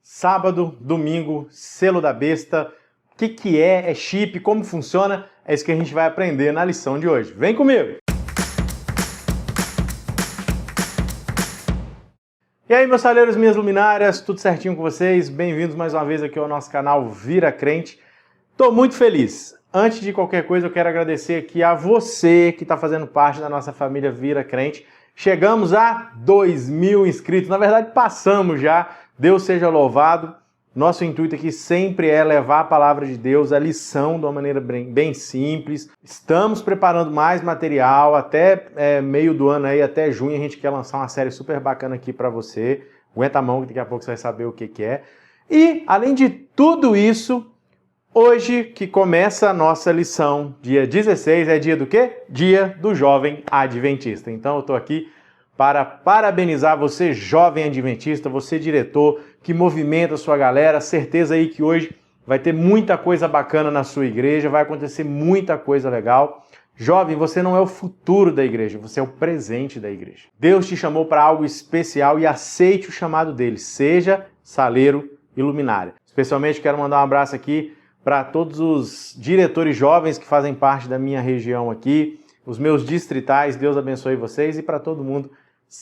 Sábado, domingo, selo da besta, o que é chip, como funciona, é isso que a gente vai aprender na lição de hoje. Vem comigo! E aí, meus saleiros, minhas luminárias, tudo certinho com vocês? Bem-vindos mais uma vez aqui ao nosso canal Vira Crente. Tô muito feliz. Antes de qualquer coisa, eu quero agradecer aqui a você que está fazendo parte da nossa família Vira Crente. Chegamos a 2.000 inscritos, na verdade passamos já, Deus seja louvado. Nosso intuito aqui sempre é levar a palavra de Deus, a lição de uma maneira bem simples. Estamos preparando mais material, até meio do ano aí, até junho, a gente quer lançar uma série super bacana aqui para você. Aguenta a mão que daqui a pouco você vai saber o que é. E, além de tudo isso, hoje que começa a nossa lição, dia 16, é dia do quê? Dia do Jovem Adventista. Então eu estou aqui para parabenizar você, jovem adventista, você diretor, que movimenta a sua galera. Certeza aí que hoje vai ter muita coisa bacana na sua igreja, vai acontecer muita coisa legal. Jovem, você não é o futuro da igreja, você é o presente da igreja. Deus te chamou para algo especial e aceite o chamado dele. Seja saleiro e luminária. Especialmente quero mandar um abraço aqui para todos os diretores jovens que fazem parte da minha região aqui, os meus distritais. Deus abençoe vocês e para todo mundo.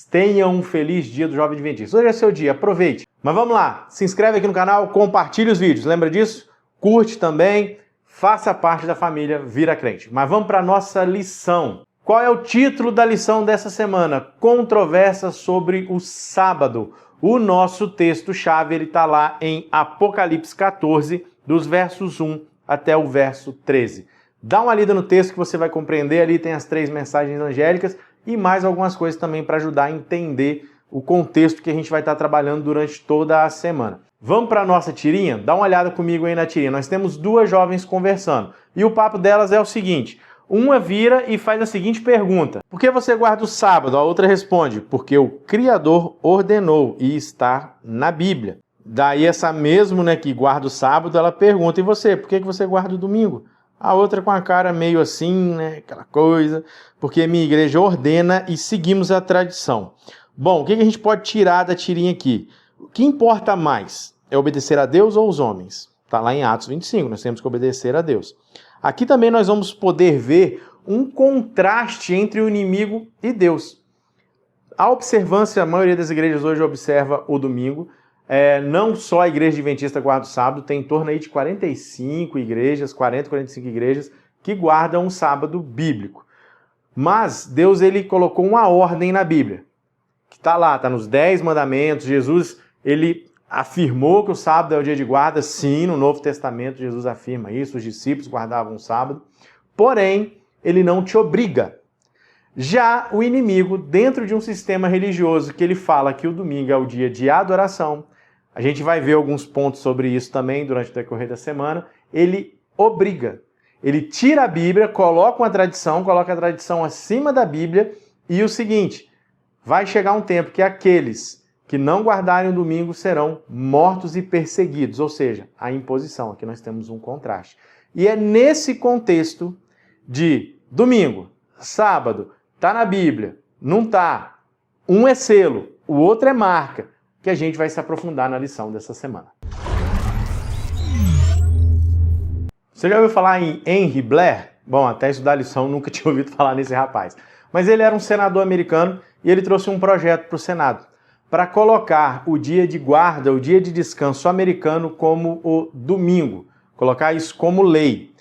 Tenha um feliz dia do Jovem Adventista. Hoje é seu dia, aproveite. Mas vamos lá, se inscreve aqui no canal, compartilhe os vídeos, lembra disso? Curte também, faça parte da família Vira Crente. Mas vamos para a nossa lição. Qual é o título da lição dessa semana? Controvérsia sobre o sábado. O nosso texto-chave está lá em Apocalipse 14, dos versos 1 até o verso 13. Dá uma lida no texto que você vai compreender, ali tem as 3 mensagens angélicas e mais algumas coisas também para ajudar a entender o contexto que a gente vai estar trabalhando durante toda a semana. Vamos para a nossa tirinha? Dá uma olhada comigo aí na tirinha. Nós temos 2 jovens conversando e o papo delas é o seguinte. Uma vira e faz a seguinte pergunta: por que você guarda o sábado? A outra responde: porque o Criador ordenou e está na Bíblia. Daí essa mesmo, que guarda o sábado, ela pergunta: e você, por que você guarda o domingo? A outra com a cara meio assim, aquela coisa, porque minha igreja ordena e seguimos a tradição. Bom, o que a gente pode tirar da tirinha aqui? O que importa mais? É obedecer a Deus ou os homens? Está lá em Atos 25, nós temos que obedecer a Deus. Aqui também nós vamos poder ver um contraste entre o inimigo e Deus. A observância, a maioria das igrejas hoje observa o domingo. Não só a igreja adventista guarda o sábado, tem em torno aí de 45 igrejas, 45 igrejas que guardam o sábado bíblico. Mas Deus ele colocou uma ordem na Bíblia, que está lá, está nos 10 mandamentos. Jesus ele afirmou que o sábado é o dia de guarda, sim, no Novo Testamento Jesus afirma isso, os discípulos guardavam o sábado, porém ele não te obriga. Já o inimigo, dentro de um sistema religioso que ele fala que o domingo é o dia de adoração, a gente vai ver alguns pontos sobre isso também durante o decorrer da semana, ele obriga. Ele tira a Bíblia, coloca a tradição acima da Bíblia e o seguinte, vai chegar um tempo que aqueles que não guardarem o domingo serão mortos e perseguidos, ou seja, a imposição. Aqui nós temos um contraste. E é nesse contexto de domingo, sábado, está na Bíblia, não está, um é selo, o outro é marca, que a gente vai se aprofundar na lição dessa semana. Você já ouviu falar em Henry Blair? Bom, até estudar a lição nunca tinha ouvido falar nesse rapaz. Mas ele era um senador americano e ele trouxe um projeto para o Senado para colocar o dia de guarda, o dia de descanso americano como o domingo, colocar isso como lei.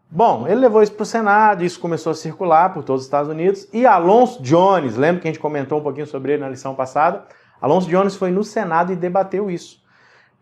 Bom, ele levou isso para o Senado, isso começou a circular por todos os Estados Unidos e Alonzo Jones, lembra que a gente comentou um pouquinho sobre ele na lição passada? Alonzo Jones foi no Senado e debateu isso.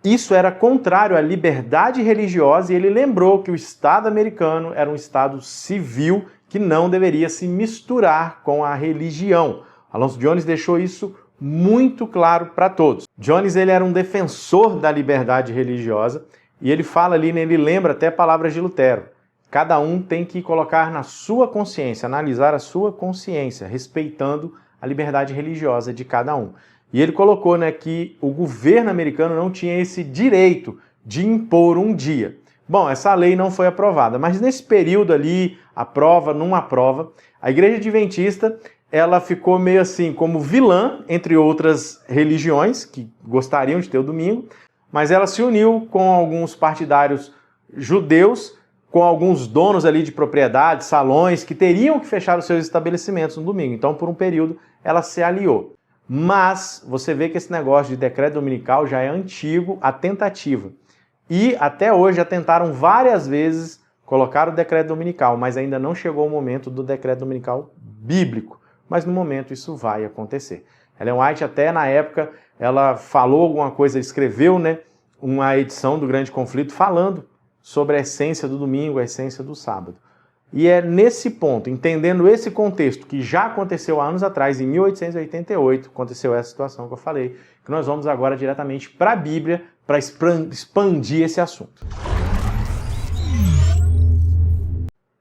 Isso era contrário à liberdade religiosa e ele lembrou que o Estado americano era um Estado civil que não deveria se misturar com a religião. Alonzo Jones deixou isso muito claro para todos. Jones ele era um defensor da liberdade religiosa e ele fala ali, ele lembra até palavras de Lutero. Cada um tem que colocar na sua consciência, analisar a sua consciência, respeitando a liberdade religiosa de cada um. E ele colocou que o governo americano não tinha esse direito de impor um dia. Bom, essa lei não foi aprovada, mas nesse período ali, aprova, não aprova, a igreja adventista ela ficou meio assim como vilã entre outras religiões que gostariam de ter o domingo, mas ela se uniu com alguns partidários judeus, com alguns donos ali de propriedades, salões, que teriam que fechar os seus estabelecimentos no domingo. Então, por um período, ela se aliou. Mas você vê que esse negócio de decreto dominical já é antigo, a tentativa. E até hoje já tentaram várias vezes colocar o decreto dominical, mas ainda não chegou o momento do decreto dominical bíblico. Mas no momento isso vai acontecer. Ellen White até na época, ela falou alguma coisa, escreveu, né, uma edição do Grande Conflito falando sobre a essência do domingo, a essência do sábado. E é nesse ponto, entendendo esse contexto, que já aconteceu há anos atrás, em 1888, aconteceu essa situação que eu falei, que nós vamos agora diretamente para a Bíblia para expandir esse assunto.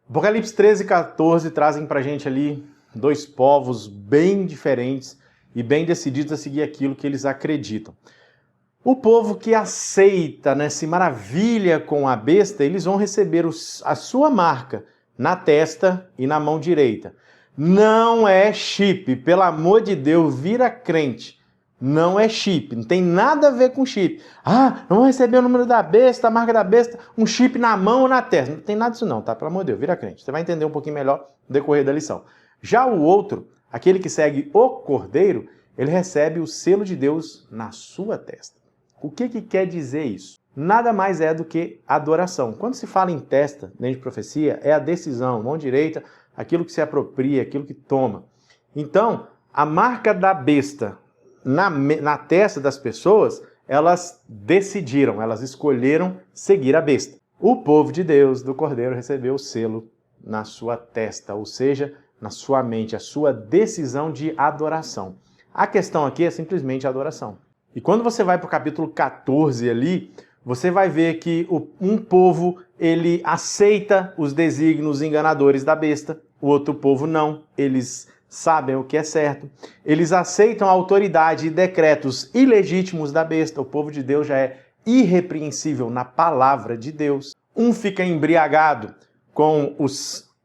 Apocalipse 13 e 14 trazem para a gente ali dois povos bem diferentes e bem decididos a seguir aquilo que eles acreditam. O povo que aceita, né, se maravilha com a besta, eles vão receber a sua marca na testa e na mão direita. Não é chip, pelo amor de Deus, vira crente. Não é chip, não tem nada a ver com chip. Ah, não vou receber o número da besta, a marca da besta, um chip na mão ou na testa. Não tem nada disso não, tá? Pelo amor de Deus, vira crente. Você vai entender um pouquinho melhor no decorrer da lição. Já o outro, aquele que segue o Cordeiro, ele recebe o selo de Deus na sua testa. O que quer dizer isso? Nada mais é do que adoração. Quando se fala em testa, dentro de profecia, é a decisão, mão direita, aquilo que se apropria, aquilo que toma. Então, a marca da besta na testa das pessoas, elas decidiram, elas escolheram seguir a besta. O povo de Deus, do Cordeiro, recebeu o selo na sua testa, ou seja, na sua mente, a sua decisão de adoração. A questão aqui é simplesmente a adoração. E quando você vai para o capítulo 14 ali, você vai ver que um povo, ele aceita os desígnios enganadores da besta, o outro povo não, eles sabem o que é certo, eles aceitam a autoridade e decretos ilegítimos da besta, o povo de Deus já é irrepreensível na palavra de Deus. Um fica embriagado com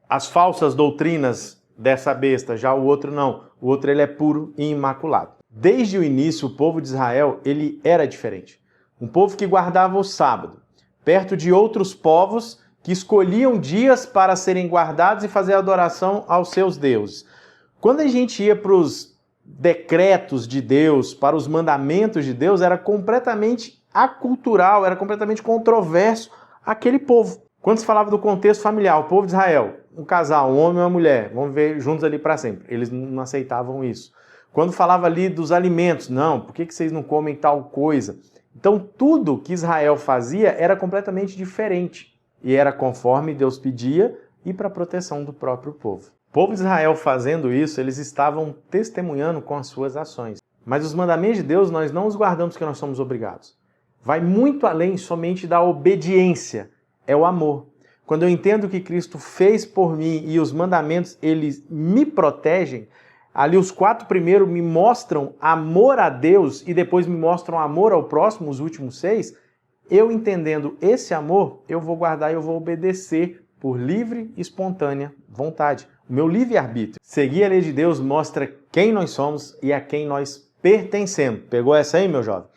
as falsas doutrinas dessa besta, já o outro não, o outro ele é puro e imaculado. Desde o início, o povo de Israel, ele era diferente. Um povo que guardava o sábado, perto de outros povos que escolhiam dias para serem guardados e fazer adoração aos seus deuses. Quando a gente ia para os decretos de Deus, para os mandamentos de Deus, era completamente acultural, era completamente controverso aquele povo. Quando se falava do contexto familiar, o povo de Israel, um casal, um homem e uma mulher, vão viver juntos ali para sempre. Eles não aceitavam isso. Quando falava ali dos alimentos, não, por que vocês não comem tal coisa? Então, tudo que Israel fazia era completamente diferente. E era conforme Deus pedia e para a proteção do próprio povo. O povo de Israel fazendo isso, eles estavam testemunhando com as suas ações. Mas os mandamentos de Deus, nós não os guardamos porque nós somos obrigados. Vai muito além somente da obediência, é o amor. Quando eu entendo o que Cristo fez por mim e os mandamentos, eles me protegem, ali os 4 primeiros me mostram amor a Deus e depois me mostram amor ao próximo, os últimos 6. Eu entendendo esse amor, eu vou guardar e eu vou obedecer por livre e espontânea vontade. O meu livre-arbítrio. Seguir a lei de Deus mostra quem nós somos e a quem nós pertencemos. Pegou essa aí, meu jovem?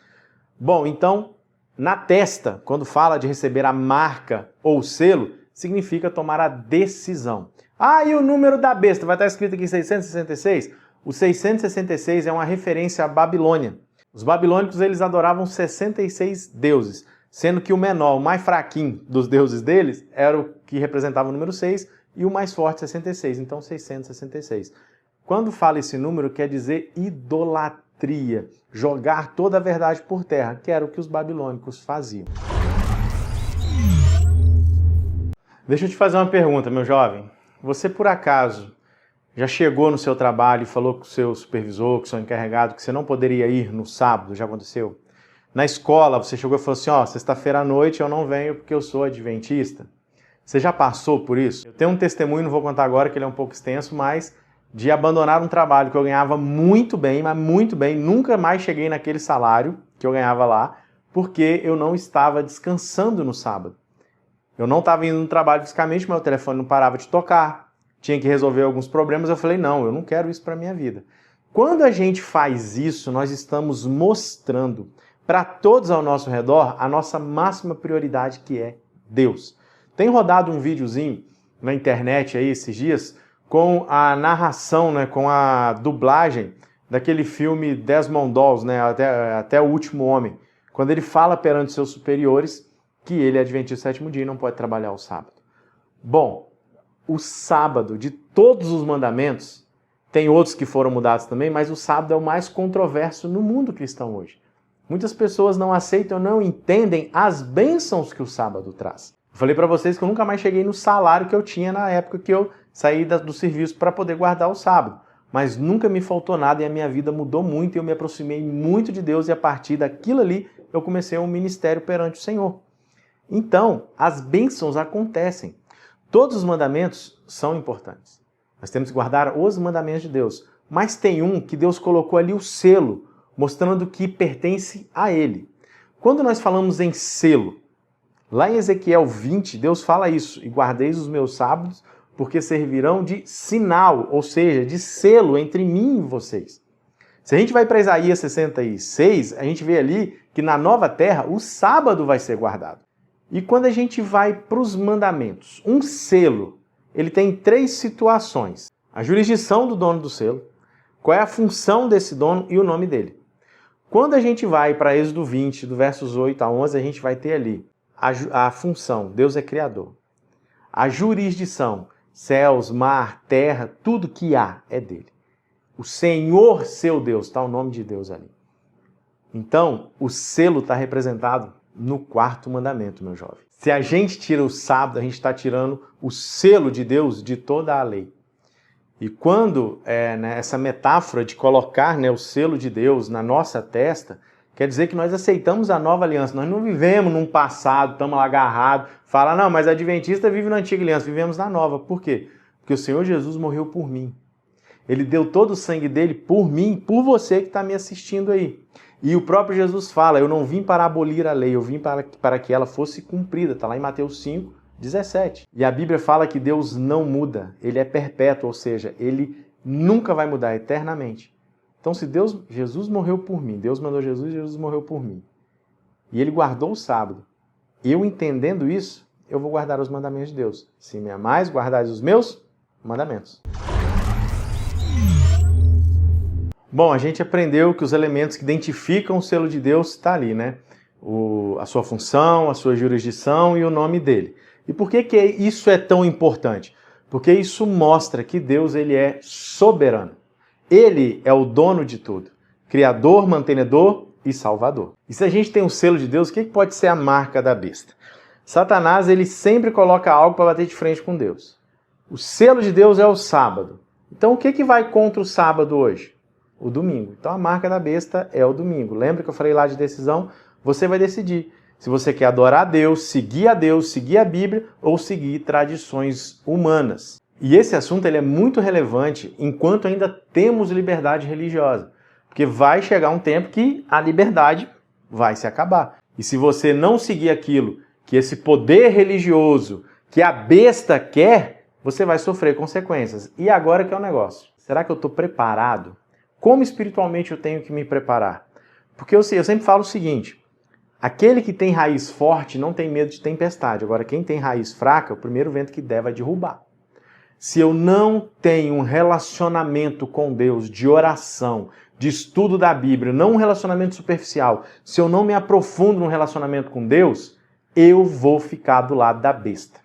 Bom, então, na testa, quando fala de receber a marca ou selo, significa tomar a decisão. Ah, e o número da besta? Vai estar escrito aqui 666? O 666 é uma referência à Babilônia. Os babilônicos, eles adoravam 66 deuses, sendo que o menor, o mais fraquinho dos deuses deles, era o que representava o número 6 e o mais forte, 66. Então, 666. Quando fala esse número, quer dizer idolatria, jogar toda a verdade por terra, que era o que os babilônicos faziam. Deixa eu te fazer uma pergunta, meu jovem. Você, por acaso, já chegou no seu trabalho e falou com o seu supervisor, com o seu encarregado, que você não poderia ir no sábado? Já aconteceu? Na escola, você chegou e falou assim, ó, sexta-feira à noite eu não venho porque eu sou adventista. Você já passou por isso? Eu tenho um testemunho, não vou contar agora, que ele é um pouco extenso, mas de abandonar um trabalho que eu ganhava muito bem, mas muito bem, nunca mais cheguei naquele salário que eu ganhava lá, porque eu não estava descansando no sábado. Eu não estava indo no trabalho fisicamente, mas o telefone não parava de tocar, tinha que resolver alguns problemas. Eu falei, não, eu não quero isso para a minha vida. Quando a gente faz isso, nós estamos mostrando para todos ao nosso redor a nossa máxima prioridade, que é Deus. Tem rodado um videozinho na internet aí esses dias com a narração, né, com a dublagem daquele filme Desmond Doss, né, até o Último Homem, quando ele fala perante seus superiores que ele é adventista do sétimo dia e não pode trabalhar o sábado. Bom, o sábado de todos os mandamentos, tem outros que foram mudados também, mas o sábado é o mais controverso no mundo cristão hoje. Muitas pessoas não aceitam, não entendem as bênçãos que o sábado traz. Eu falei para vocês que eu nunca mais cheguei no salário que eu tinha na época que eu saí do serviço para poder guardar o sábado. Mas nunca me faltou nada e a minha vida mudou muito e eu me aproximei muito de Deus e a partir daquilo ali eu comecei um ministério perante o Senhor. Então, as bênçãos acontecem. Todos os mandamentos são importantes. Nós temos que guardar os mandamentos de Deus. Mas tem um que Deus colocou ali o selo, mostrando que pertence a Ele. Quando nós falamos em selo, lá em Ezequiel 20, Deus fala isso: e guardeis os meus sábados, porque servirão de sinal, ou seja, de selo entre mim e vocês. Se a gente vai para Isaías 66, a gente vê ali que na nova terra o sábado vai ser guardado. E quando a gente vai para os mandamentos, um selo, ele tem 3 situações: a jurisdição do dono do selo, qual é a função desse dono e o nome dele. Quando a gente vai para Êxodo 20, do versos 8 a 11, a gente vai ter ali a função: Deus é criador. A jurisdição: céus, mar, terra, tudo que há é dele. O Senhor, seu Deus, está o nome de Deus ali. Então, o selo está representado no 4º mandamento, meu jovem. Se a gente tira o sábado, a gente está tirando o selo de Deus de toda a lei. E quando essa metáfora de colocar, o selo de Deus na nossa testa, quer dizer que nós aceitamos a nova aliança. Nós não vivemos num passado, estamos lá agarrados, fala, não, mas adventista vive na antiga aliança, vivemos na nova. Por quê? Porque o Senhor Jesus morreu por mim. Ele deu todo o sangue dele por mim, por você que está me assistindo aí. E o próprio Jesus fala: eu não vim para abolir a lei, eu vim para que ela fosse cumprida. Está lá em Mateus 5, 17. E a Bíblia fala que Deus não muda, ele é perpétuo, ou seja, ele nunca vai mudar eternamente. Então, se Jesus morreu por mim, Deus mandou Jesus e Jesus morreu por mim, e ele guardou o sábado, eu entendendo isso, eu vou guardar os mandamentos de Deus. Se me amais, guardais os meus mandamentos. Bom, a gente aprendeu que os elementos que identificam o selo de Deus está ali, né? A sua função, a sua jurisdição e o nome dele. E por que isso é tão importante? Porque isso mostra que Deus ele é soberano. Ele é o dono de tudo. Criador, mantenedor e salvador. E se a gente tem o selo de Deus, o que pode ser a marca da besta? Satanás ele sempre coloca algo para bater de frente com Deus. O selo de Deus é o sábado. Então o que vai contra o sábado hoje? O domingo. Então a marca da besta é o domingo. Lembra que eu falei lá de decisão? Você vai decidir se você quer adorar a Deus, seguir a Bíblia ou seguir tradições humanas. E esse assunto ele é muito relevante enquanto ainda temos liberdade religiosa. Porque vai chegar um tempo que a liberdade vai se acabar. E se você não seguir aquilo que esse poder religioso, que a besta quer, você vai sofrer consequências. E agora que é o negócio. Será que eu estou preparado? Como espiritualmente eu tenho que me preparar? Porque eu sempre falo o seguinte: aquele que tem raiz forte não tem medo de tempestade. Agora, quem tem raiz fraca, o primeiro vento que der vai derrubar. Se eu não tenho um relacionamento com Deus, de oração, de estudo da Bíblia, não um relacionamento superficial, se eu não me aprofundo num relacionamento com Deus, eu vou ficar do lado da besta.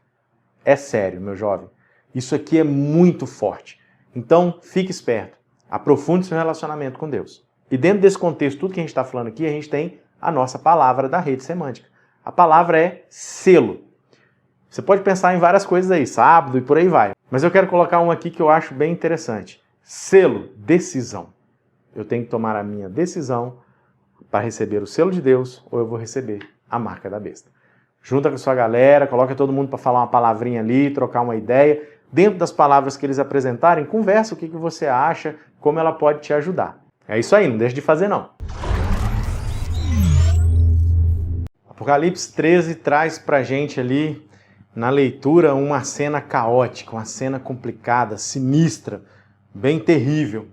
É sério, meu jovem. Isso aqui é muito forte. Então, fique esperto. Aprofunde seu relacionamento com Deus. E dentro desse contexto, tudo que a gente está falando aqui, a gente tem a nossa palavra da rede semântica. A palavra é selo. Você pode pensar em várias coisas aí, sábado e por aí vai. Mas eu quero colocar uma aqui que eu acho bem interessante. Selo, decisão. Eu tenho que tomar a minha decisão para receber o selo de Deus ou eu vou receber a marca da besta. Junta com a sua galera, coloca todo mundo para falar uma palavrinha ali, trocar uma ideia. Dentro das palavras que eles apresentarem, conversa o que você acha, como ela pode te ajudar. É isso aí, não deixe de fazer não. Apocalipse 13 traz pra gente ali, na leitura, uma cena caótica, uma cena complicada, sinistra, bem terrível.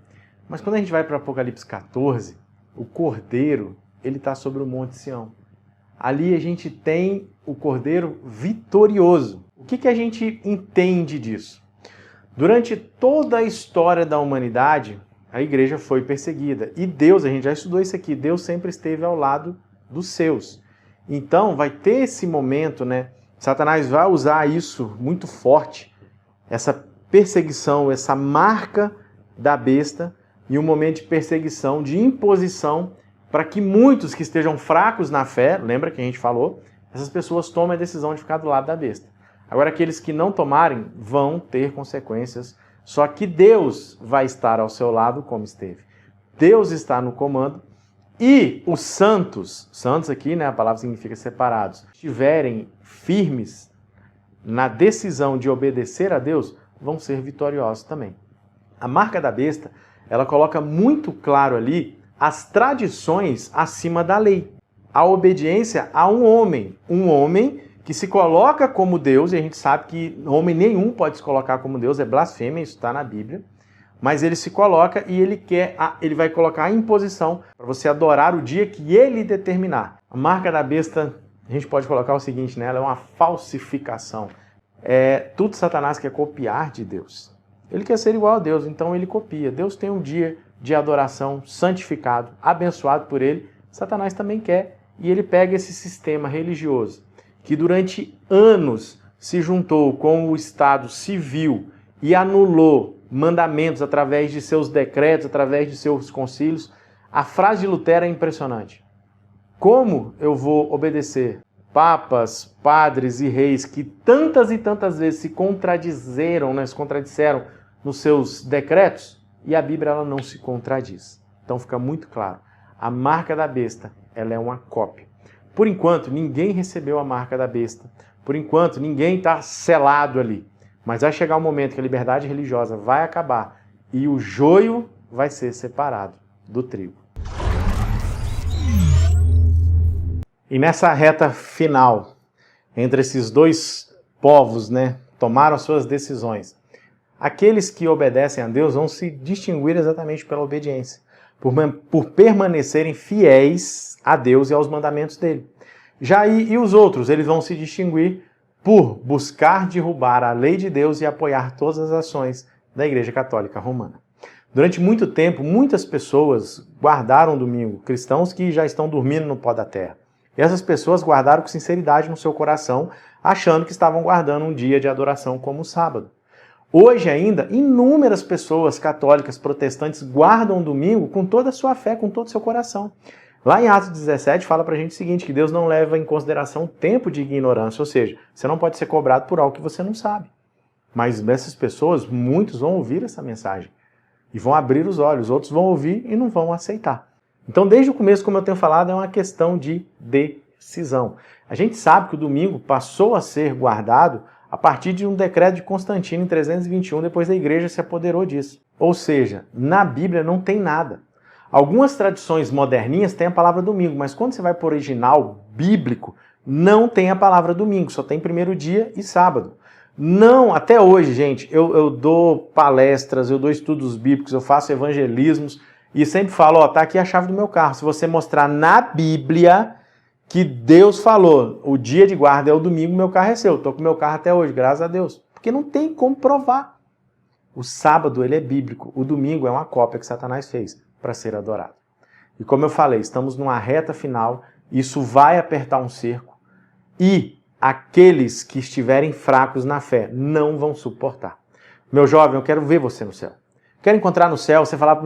Mas quando a gente vai para Apocalipse 14, o Cordeiro, ele está sobre o Monte Sião. Ali a gente tem o Cordeiro vitorioso. O que a gente entende disso? Durante toda a história da humanidade, a igreja foi perseguida. E Deus, a gente já estudou isso aqui, Deus sempre esteve ao lado dos seus. Então vai ter esse momento, né? Satanás vai usar isso muito forte, essa perseguição, essa marca da besta, e um momento de perseguição, de imposição, para que muitos que estejam fracos na fé, lembra que a gente falou, essas pessoas tomem a decisão de ficar do lado da besta. Agora, aqueles que não tomarem vão ter consequências, só que Deus vai estar ao seu lado como esteve. Deus está no comando, e os santos aqui, né, a palavra significa separados, estiverem firmes na decisão de obedecer a Deus, vão ser vitoriosos também. A marca da besta, ela coloca muito claro ali as tradições acima da lei. A obediência a um homem que se coloca como Deus, e a gente sabe que homem nenhum pode se colocar como Deus, é blasfêmia, isso está na Bíblia, mas ele se coloca e ele vai colocar a imposição para você adorar o dia que ele determinar. A marca da besta, a gente pode colocar o seguinte nela, é uma falsificação. Tudo Satanás quer copiar de Deus. Ele quer ser igual a Deus, então ele copia. Deus tem um dia de adoração santificado, abençoado por ele. Satanás também quer, e ele pega esse sistema religioso, que durante anos se juntou com o Estado civil e anulou mandamentos através de seus decretos, através de seus concílios. A frase de Lutero é impressionante. Como eu vou obedecer papas, padres e reis que tantas e tantas vezes se contradisseram nos seus decretos, e a Bíblia ela não se contradiz. Então fica muito claro, a marca da besta ela é uma cópia. Por enquanto, ninguém recebeu a marca da besta. Por enquanto, ninguém está selado ali. Mas vai chegar um momento que a liberdade religiosa vai acabar e o joio vai ser separado do trigo. E nessa reta final, entre esses dois povos, né, tomaram suas decisões, aqueles que obedecem a Deus vão se distinguir exatamente pela obediência, por permanecerem fiéis a Deus e aos mandamentos dele. Já e os outros, eles vão se distinguir por buscar derrubar a lei de Deus e apoiar todas as ações da Igreja Católica Romana. Durante muito tempo, muitas pessoas guardaram o domingo, cristãos que já estão dormindo no pó da terra. E essas pessoas guardaram com sinceridade no seu coração, achando que estavam guardando um dia de adoração como o sábado. Hoje ainda, inúmeras pessoas católicas, protestantes, guardam o domingo com toda a sua fé, com todo o seu coração. Lá em Atos 17 fala pra gente o seguinte, que Deus não leva em consideração o tempo de ignorância, ou seja, você não pode ser cobrado por algo que você não sabe. Mas dessas pessoas, muitos vão ouvir essa mensagem e vão abrir os olhos, outros vão ouvir e não vão aceitar. Então, desde o começo, como eu tenho falado, é uma questão de decisão. A gente sabe que o domingo passou a ser guardado a partir de um decreto de Constantino em 321, depois a igreja se apoderou disso. Ou seja, na Bíblia não tem nada. Algumas tradições moderninhas têm a palavra domingo, mas quando você vai para o original bíblico, não tem a palavra domingo, só tem primeiro dia e sábado. Não, até hoje, gente, eu dou palestras, eu dou estudos bíblicos, eu faço evangelismos e sempre falo, tá aqui a chave do meu carro. Se você mostrar na Bíblia que Deus falou, o dia de guarda é o domingo, meu carro é seu. Estou com meu carro até hoje, graças a Deus. Porque não tem como provar. O sábado, ele é bíblico. O domingo é uma cópia que Satanás fez para ser adorado. E como eu falei, estamos numa reta final, isso vai apertar um cerco e aqueles que estiverem fracos na fé não vão suportar. Meu jovem, eu quero ver você no céu. Quero encontrar no céu, você falar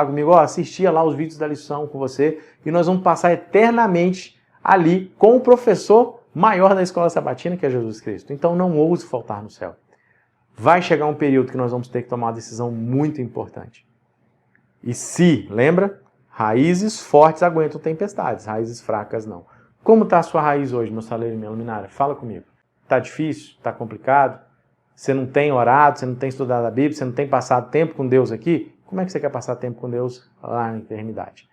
comigo, assistia lá os vídeos da lição com você e nós vamos passar eternamente ali com o professor maior da escola sabatina, que é Jesus Cristo. Então não ouse faltar no céu. Vai chegar um período que nós vamos ter que tomar uma decisão muito importante. E se, lembra? Raízes fortes aguentam tempestades, raízes fracas não. Como está a sua raiz hoje, meu saleiro e minha luminária? Fala comigo. Está difícil? Está complicado? Você não tem orado, você não tem estudado a Bíblia, você não tem passado tempo com Deus aqui? Como é que você quer passar tempo com Deus lá na eternidade?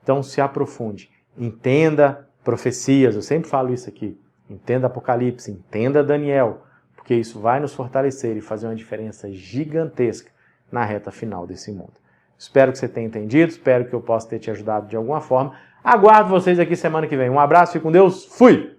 Então se aprofunde. Entenda profecias, eu sempre falo isso aqui. Entenda Apocalipse, entenda Daniel, porque isso vai nos fortalecer e fazer uma diferença gigantesca na reta final desse mundo. Espero que você tenha entendido, espero que eu possa ter te ajudado de alguma forma. Aguardo vocês aqui semana que vem. Um abraço, fique com Deus, fui!